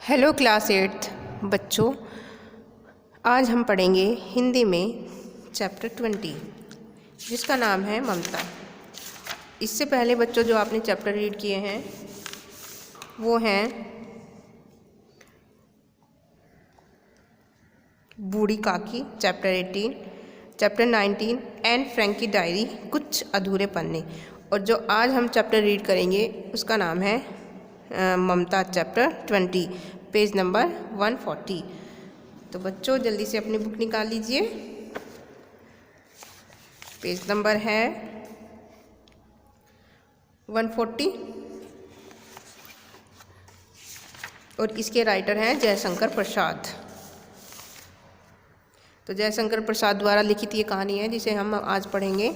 Hello class 8th बच्चों, आज हम पढ़ेंगे हिंदी में चैप्टर 20 जिसका नाम है ममता। इससे पहले बच्चों जो आपने चैप्टर रीड किए हैं वो हैं Boodhi Kaki chapter 18, chapter 19 Anne फ्रैंकी डायरी कुछ अधूरे पन्ने। और जो आज हम चैप्टर रीड करेंगे उसका नाम है ममता चैप्टर 20, पेज नंबर 140। तो बच्चों जल्दी से अपनी बुक निकाल लीजिए। पेज नंबर है 140 और इसके राइटर हैं जयशंकर प्रसाद। तो जयशंकर प्रसाद द्वारा लिखित ये कहानी है जिसे हम आज पढ़ेंगे।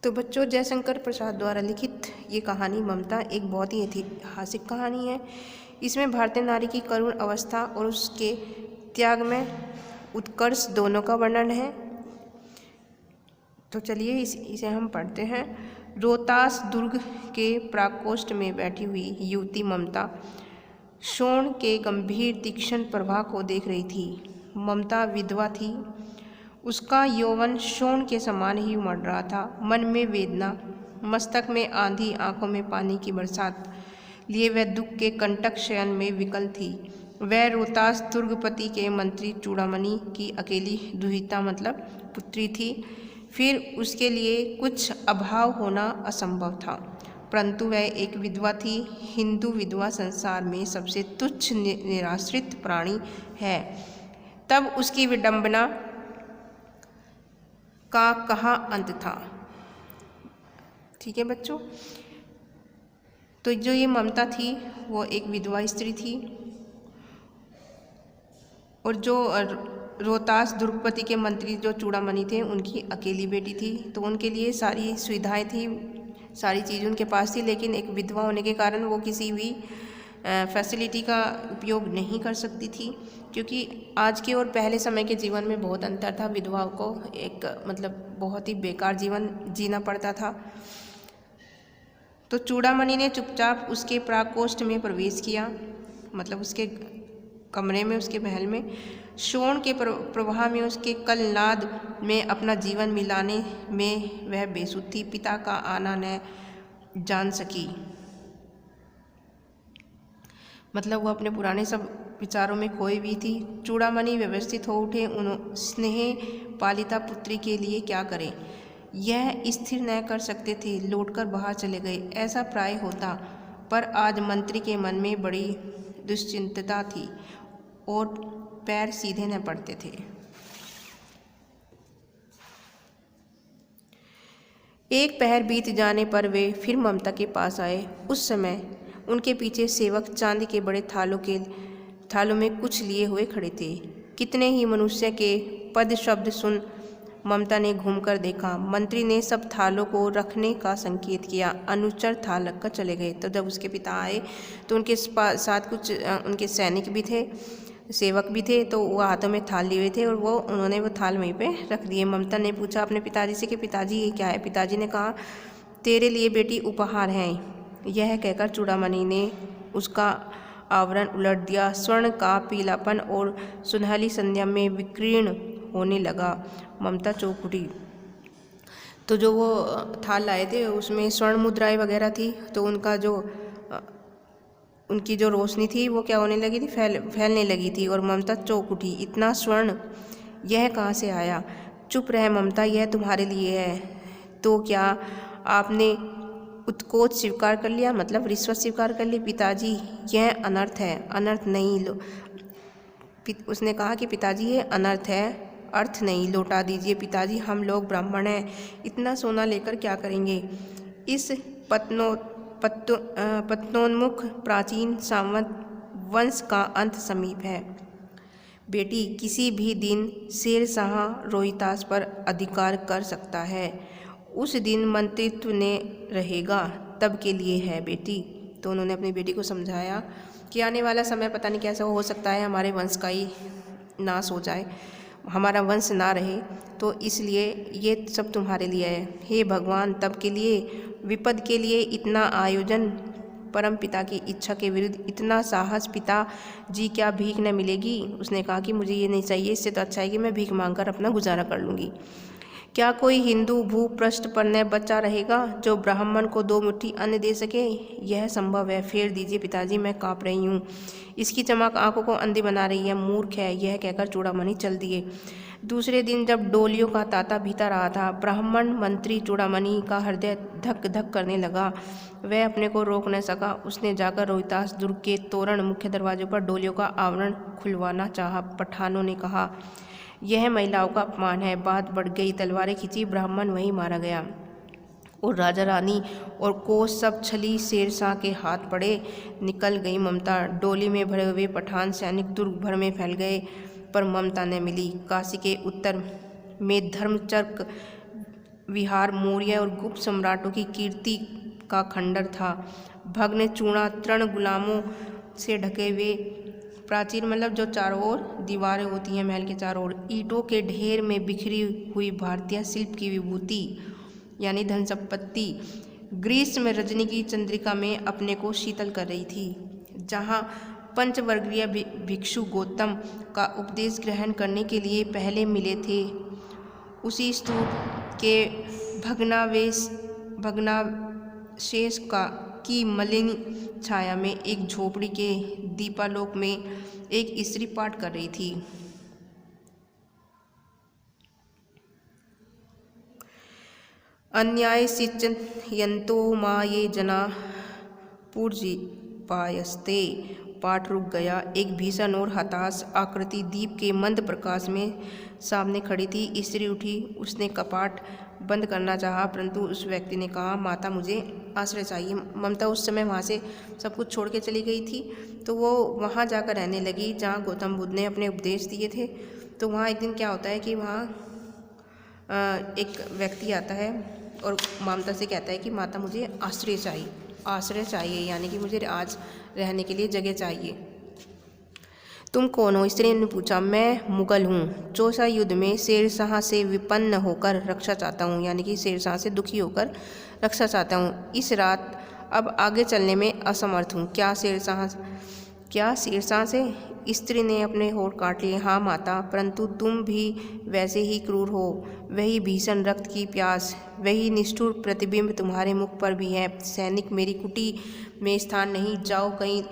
तो बच्चों जयशंकर प्रसाद द्वारा लिखित ये कहानी ममता एक बहुत ही ऐतिहासिक कहानी है। इसमें भारतीय नारी की करुण अवस्था और उसके त्याग में उत्कर्ष दोनों का वर्णन है। तो चलिए इसे हम पढ़ते हैं। रोहतास दुर्ग के प्राकोष्ठ में बैठी हुई युवती ममता शोण के गंभीर तीक्ष्ण प्रवाह को देख रही थी। ममता विधवा थी। उसका यौवन शोण के समान ही उमड़ रहा था। मन में वेदना, मस्तक में आंधी, आंखों में पानी की बरसात लिए वह दुख के कंटक शयन में विकल थी। वह रोहतास दुर्गपति के मंत्री चूड़ामणि की अकेली दुहिता मतलब पुत्री थी। फिर उसके लिए कुछ अभाव होना असंभव था, परंतु वह एक विधवा थी। हिंदू विधवा संसार में सबसे तुच्छ निराश्रित प्राणी है। तब उसकी विडंबना का कहाँ अंत था। ठीक है बच्चों, तो जो ये ममता थी वो एक विधवा स्त्री थी और जो रोहतास दुर्गपति के मंत्री जो चूड़ामणि थे उनकी अकेली बेटी थी। तो उनके लिए सारी सुविधाएं थी, सारी चीज़ उनके पास थी, लेकिन एक विधवा होने के कारण वो किसी भी फैसिलिटी का उपयोग नहीं कर सकती थी, क्योंकि आज के और पहले समय के जीवन में बहुत अंतर था। विधवाओं को एक बहुत ही बेकार जीवन जीना पड़ता था। तो चूड़ामणि ने चुपचाप उसके प्राकोष्ठ में प्रवेश किया, मतलब उसके कमरे में, उसके महल में। शोण के प्रवाह में, उसके कलनाद में अपना जीवन मिलाने में वह बेसुध थी। पिता का आना न जान सकी, मतलब वो अपने पुराने सब विचारों में खोई हुई थी। चूड़ामणि व्यवस्थित हो उठे। स्नेह पालिता पुत्री के लिए क्या करें यह स्थिर न कर सकते थे। लौटकर बाहर चले गए, ऐसा प्राय होता। पर आज मंत्री के मन में बड़ी दुश्चिंतता थी और पैर सीधे न पड़ते थे। एक पहर बीत जाने पर वे फिर ममता के पास आए। उस समय उनके पीछे सेवक चांदी के बड़े थालों में कुछ लिए हुए खड़े थे। कितने ही मनुष्य के पद शब्द सुन ममता ने घूमकर देखा। मंत्री ने सब थालों को रखने का संकेत किया। अनुचर थाल रखकर चले गए। तो जब उसके पिता आए तो उनके साथ कुछ उनके सैनिक भी थे, सेवक भी थे। तो वो हाथों में थाल लिए हुए थे और उन्होंने वो थाल वहीं पे रख दिए। ममता ने पूछा अपने पिताजी से कि पिताजी ये क्या है। पिताजी ने कहा तेरे लिए बेटी उपहार हैं। यह कहकर चूड़ामणि ने उसका आवरण उलट दिया। स्वर्ण का पीलापन और सुनहली संध्या में विकीर्ण होने लगा। ममता चौंक उठी। तो जो वो थाल लाए थे उसमें स्वर्ण मुद्राएं वगैरह थी। तो उनकी जो रोशनी थी वो क्या होने लगी थी, फैलने लगी थी। और ममता चौंक उठी, इतना स्वर्ण यह कहाँ से आया। चुप रह ममता, यह तुम्हारे लिए है। तो क्या आपने उत्कोच स्वीकार कर लिया, मतलब रिश्वत स्वीकार कर ली। पिताजी यह अनर्थ है। अनर्थ नहीं लो, उसने कहा कि पिताजी ये अनर्थ है, अर्थ नहीं, लौटा दीजिए। पिताजी हम लोग ब्राह्मण हैं, इतना सोना लेकर क्या करेंगे। इस पतनोन्मुख प्राचीन सामंत वंश का अंत समीप है। बेटी किसी भी दिन शेरशाह रोहितास पर अधिकार कर सकता है। उस दिन मंत्रित्व ने रहेगा, तब के लिए है बेटी। तो उन्होंने अपनी बेटी को समझाया कि आने वाला समय पता नहीं कैसा हो सकता है, हमारे वंश का ही नाश हो जाए। हमारा वंश ना रहे, तो इसलिए ये सब तुम्हारे लिए है। हे भगवान, तब के लिए, विपद के लिए इतना आयोजन, परम पिता की इच्छा के विरुद्ध इतना साहस, पिता जी क्या भीख न मिलेगी? उसने कहा कि मुझे ये नहीं चाहिए, इससे तो अच्छा है कि मैं भीख मांगकर अपना गुजारा कर लूँगी। क्या कोई हिंदू भूपृष्ठ पर न बचा रहेगा जो ब्राह्मण को 2 मुट्ठी अन्न दे सके? यह संभव है। फेर दीजिए पिताजी, मैं काँप रही हूँ। इसकी चमक आंखों को अंधी बना रही है। मूर्ख है। यह कहकर चूड़ामणि चल दिए। दूसरे दिन जब डोलियों का तांता भीतर रहा था, ब्राह्मण मंत्री चूड़ामणि का हृदय धक धक करने लगा। वह अपने को रोक न सका। उसने जाकर रोहितास दुर्ग के तोरण मुख्य दरवाजों पर डोलियों का आवरण खुलवाना चाहा। पठानों ने कहा, यह महिलाओं का अपमान है। बात बढ़ गई। तलवारें खींची। ब्राह्मण वहीं मारा गया और राजा रानी और कोस सब छली शेरशाह के हाथ पड़े। निकल गई ममता। डोली में भरे हुए पठान सैनिक दुर्ग भर में फैल गए, पर ममता न मिली। काशी के उत्तर में धर्मचक्र विहार मौर्य और गुप्त सम्राटों की कीर्ति का खंडर था। भग्न चूर्ण तृण गुलामों से ढके हुए प्राचीर, मतलब जो चारों ओर दीवारें होती हैं महल के चारों ओर, ईंटों के ढेर में बिखरी हुई भारतीय शिल्प की विभूति यानी धन संपत्ति ग्रीष्म रजनी की चंद्रिका में अपने को शीतल कर रही थी। जहाँ पंचवर्गीय भिक्षु गौतम का उपदेश ग्रहण करने के लिए पहले मिले थे, उसी स्तूप के भग्नावशेष की मलिन छाया में एक झोपड़ी के दीपालोक में एक स्त्री पाठ कर रही थी। अन्याय सिंचयन्तो मा ये जना पूर्जिपायस्ते। पाठ रुक गया। एक भीषण और हताश आकृति दीप के मंद प्रकाश में सामने खड़ी थी। स्त्री उठी। उसने कपाट बंद करना चाहा, परंतु उस व्यक्ति ने कहा, माता मुझे आश्रय चाहिए। ममता उस समय वहाँ से सब कुछ छोड़ के चली गई थी, तो वो वहाँ जाकर रहने लगी जहाँ गौतम बुद्ध ने अपने उपदेश दिए थे। तो वहाँ एक दिन क्या होता है कि वहाँ एक व्यक्ति आता है और ममता से कहता है कि माता मुझे आश्रय चाहिए, यानी कि मुझे आज रहने के लिए जगह चाहिए। तुम कौन हो? स्त्री ने पूछा। मैं मुगल हूँ। चौसा युद्ध में शेरशाह से विपन्न होकर रक्षा चाहता हूँ, यानी कि शेरशाह से दुखी होकर रक्षा चाहता हूँ। इस रात अब आगे चलने में असमर्थ हूँ। क्या शेरशाह से? स्त्री ने अपने होठ काट लिए। हाँ माता, परंतु तुम भी वैसे ही क्रूर हो। वही भीषण रक्त की प्यास, वही निष्ठुर प्रतिबिंब तुम्हारे मुख पर भी है। सैनिक, मेरी कुटी में स्थान नहीं, जाओ कहीं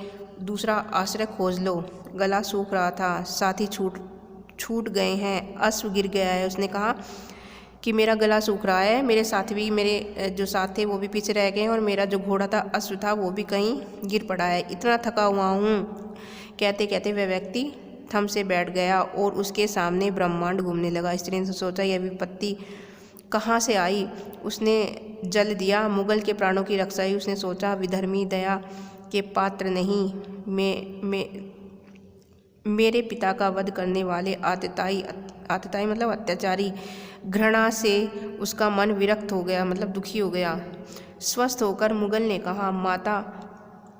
दूसरा आश्रय खोज लो। गला सूख रहा था, साथी छूट गए हैं, अश्व गिर गया है। उसने कहा कि मेरा गला सूख रहा है, मेरे साथी भी, मेरे जो साथ थे वो भी पीछे रह गए, और मेरा जो घोड़ा था, अश्व था, वो भी कहीं गिर पड़ा है। इतना थका हुआ हूँ। कहते कहते वह व्यक्ति थम से बैठ गया और उसके सामने ब्रह्मांड घूमने लगा। स्त्री ने सोचा, यह विपत्ति कहाँ से आई? उसने जल दिया, मुगल के प्राणों की रक्षा ही। उसने सोचा, विधर्मी दया के पात्र नहीं, मेरे पिता का वध करने वाले आतताई मतलब अत्याचारी। घृणा से उसका मन विरक्त हो गया, मतलब दुखी हो गया। स्वस्थ होकर मुगल ने कहा, माता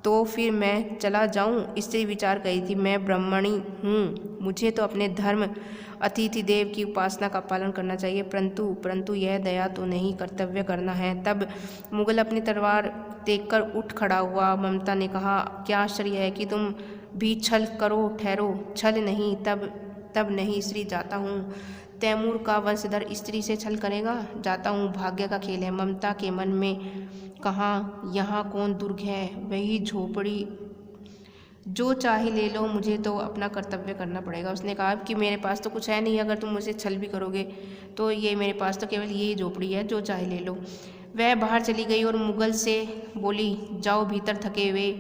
तो फिर मैं चला जाऊं? स्त्री विचार कही थी, मैं ब्राह्मणी हूँ, मुझे तो अपने धर्म अतिथि देव की उपासना का पालन करना चाहिए, परंतु यह दया तो नहीं, कर्तव्य करना है। तब मुगल अपनी तलवार देखकर उठ खड़ा हुआ। ममता ने कहा, क्या आश्चर्य है कि तुम भी छल करो, ठहरो। छल नहीं, तब नहीं स्त्री, जाता हूँ। तैमूर का वंशधर स्त्री से छल करेगा? जाता हूँ, भाग्य का खेल है। ममता के मन में कहाँ, यहाँ कौन दुर्ग है? वही झोपड़ी, जो चाहे ले लो, मुझे तो अपना कर्तव्य करना पड़ेगा। उसने कहा कि मेरे पास तो कुछ है नहीं, अगर तुम मुझे छल भी करोगे तो ये मेरे पास तो केवल यही झोपड़ी है, जो चाहे ले लो। वह बाहर चली गई और मुगल से बोली, जाओ भीतर थके हुए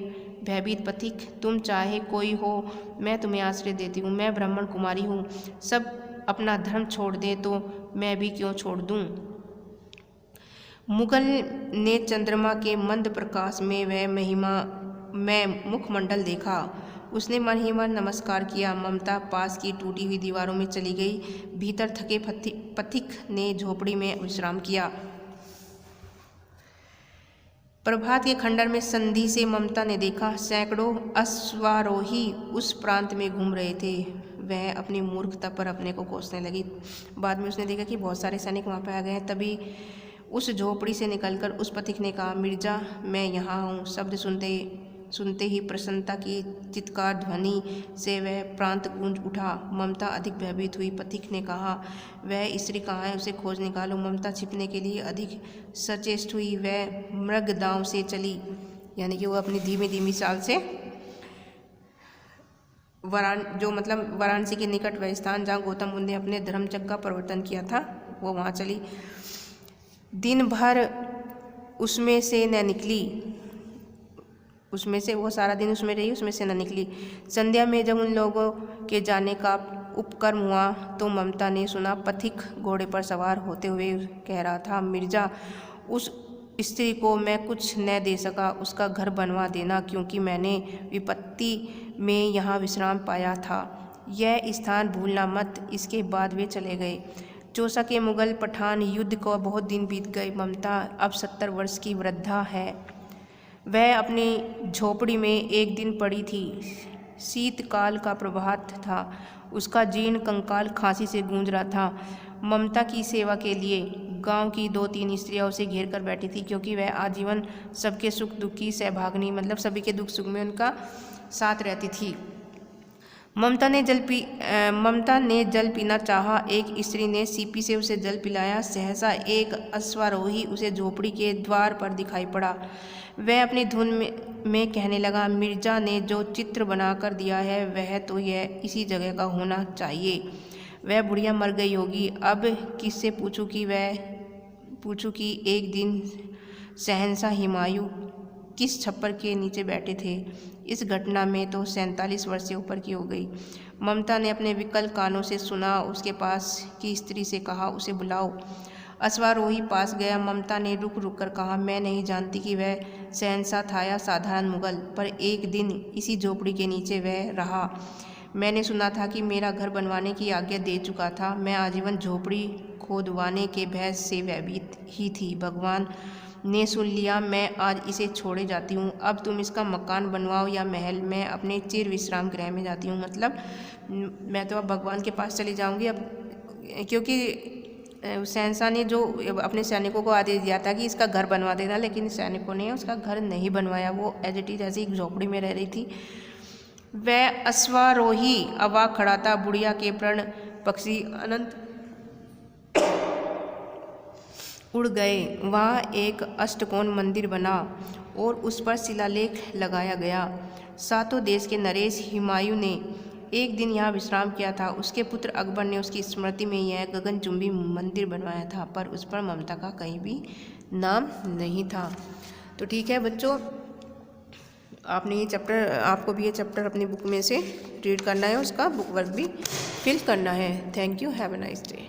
भयभीत पथिक, तुम चाहे कोई हो, मैं तुम्हें आश्रय देती हूँ। मैं ब्राह्मण कुमारी हूँ, सब अपना धर्म छोड़ दे तो मैं भी क्यों छोड़ दूँ। मुगल ने चंद्रमा के मंद प्रकाश में वह महिमा में मुखमंडल देखा। उसने मन ही मन नमस्कार किया। ममता पास की टूटी हुई दीवारों में चली गई। भीतर थके पथिक ने झोपड़ी में विश्राम किया। प्रभात के खंडर में संधि से ममता ने देखा, सैकड़ों अश्वारोही उस प्रांत में घूम रहे थे। वह अपनी मूर्खता पर अपने को कोसने लगी। बाद में उसने देखा कि बहुत सारे सैनिक वहाँ पर आ गए हैं। तभी उस झोपड़ी से निकलकर उस पथिक ने कहा, मिर्जा मैं यहाँ हूँ। शब्द सुनते ही प्रसन्नता की चित्कार ध्वनि से वह प्रांत गूंज उठा। ममता अधिक भयभीत हुई। पथिक ने कहा, वह स्त्री कहाँ है, उसे खोज निकालो। ममता छिपने के लिए अधिक सचेष्ट हुई। वह मृग दांव से चली, यानी कि वो अपनी धीमी धीमी चाल से वाराणसी के निकट वह स्थान जहाँ गौतम बुद्ध ने अपने धर्मचक्र का प्रवर्तन किया था, वो वहाँ चली। दिन भर उसमें से न निकली, वो सारा दिन उसमें रही, उसमें से न निकली। संध्या में जब उन लोगों के जाने का उपक्रम हुआ तो ममता ने सुना पथिक घोड़े पर सवार होते हुए कह रहा था, मिर्जा उस स्त्री को मैं कुछ न दे सका, उसका घर बनवा देना, क्योंकि मैंने विपत्ति में यहाँ विश्राम पाया था। यह स्थान भूलना मत। इसके बाद वे चले गए। चौसा के मुगल पठान युद्ध को बहुत दिन बीत गए। ममता अब 70 वर्ष की वृद्धा है। वह अपनी झोपड़ी में एक दिन पड़ी थी। शीतकाल का प्रभात था। उसका जीर्ण कंकाल खांसी से गूंज रहा था। ममता की सेवा के लिए गांव की 2-3 स्त्रियां उसे घेर कर बैठी थी, क्योंकि वह आजीवन सबके सुख दुख की सहभागिनी, मतलब सभी के दुख सुख में उनका साथ रहती थी। ममता ने जल पीना चाहा। एक स्त्री ने सीपी से उसे जल पिलाया। सहसा एक अश्वारोही उसे झोपड़ी के द्वार पर दिखाई पड़ा। वह अपनी धुन में कहने लगा, मिर्जा ने जो चित्र बनाकर दिया है वह तो यह इसी जगह का होना चाहिए। वह बुढ़िया मर गई होगी। अब किससे पूछूं कि एक दिन शहंशाह हुमायूं किस छप्पर के नीचे बैठे थे। इस घटना में तो 47 वर्ष से ऊपर की हो गई। ममता ने अपने विकल कानों से सुना। उसके पास की स्त्री से कहा, उसे बुलाओ। अश्वारोही पास गया। ममता ने रुक रुक कर कहा, मैं नहीं जानती कि वह शहंशाह था या साधारण मुगल, पर एक दिन इसी झोपड़ी के नीचे वह रहा। मैंने सुना था कि मेरा घर बनवाने की आज्ञा दे चुका था। मैं आजीवन झोपड़ी खोदवाने के भय से भयभीत ही थी। भगवान ने सुन लिया। मैं आज इसे छोड़े जाती हूँ। अब तुम इसका मकान बनवाओ या महल। मैं अपने चिर विश्राम गृह में जाती हूँ। मतलब मैं तो अब भगवान के पास चली जाऊँगी। अब क्योंकि शहंशाह ने जो अपने सैनिकों को आदेश दिया था कि इसका घर बनवा देना, लेकिन सैनिकों ने उसका घर नहीं बनवाया। वो एज इट इज ऐसी एक झोपड़ी में रह रही थी। वह अश्वारोही अवाक खड़ा था। बुढ़िया के प्रण पक्षी अनंत उड़ गए। वहाँ एक अष्टकोण मंदिर बना और उस पर शिलालेख लगाया गया। 7 देश के नरेश हुमायूं ने एक दिन यहाँ विश्राम किया था। उसके पुत्र अकबर ने उसकी स्मृति में यह गगनचुंबी मंदिर बनवाया था, पर उस पर ममता का कहीं भी नाम नहीं था। तो ठीक है बच्चों, आपको भी ये चैप्टर अपनी बुक में से रीड करना है, उसका बुक वर्क भी फिल करना है। Thank you, have a nice day.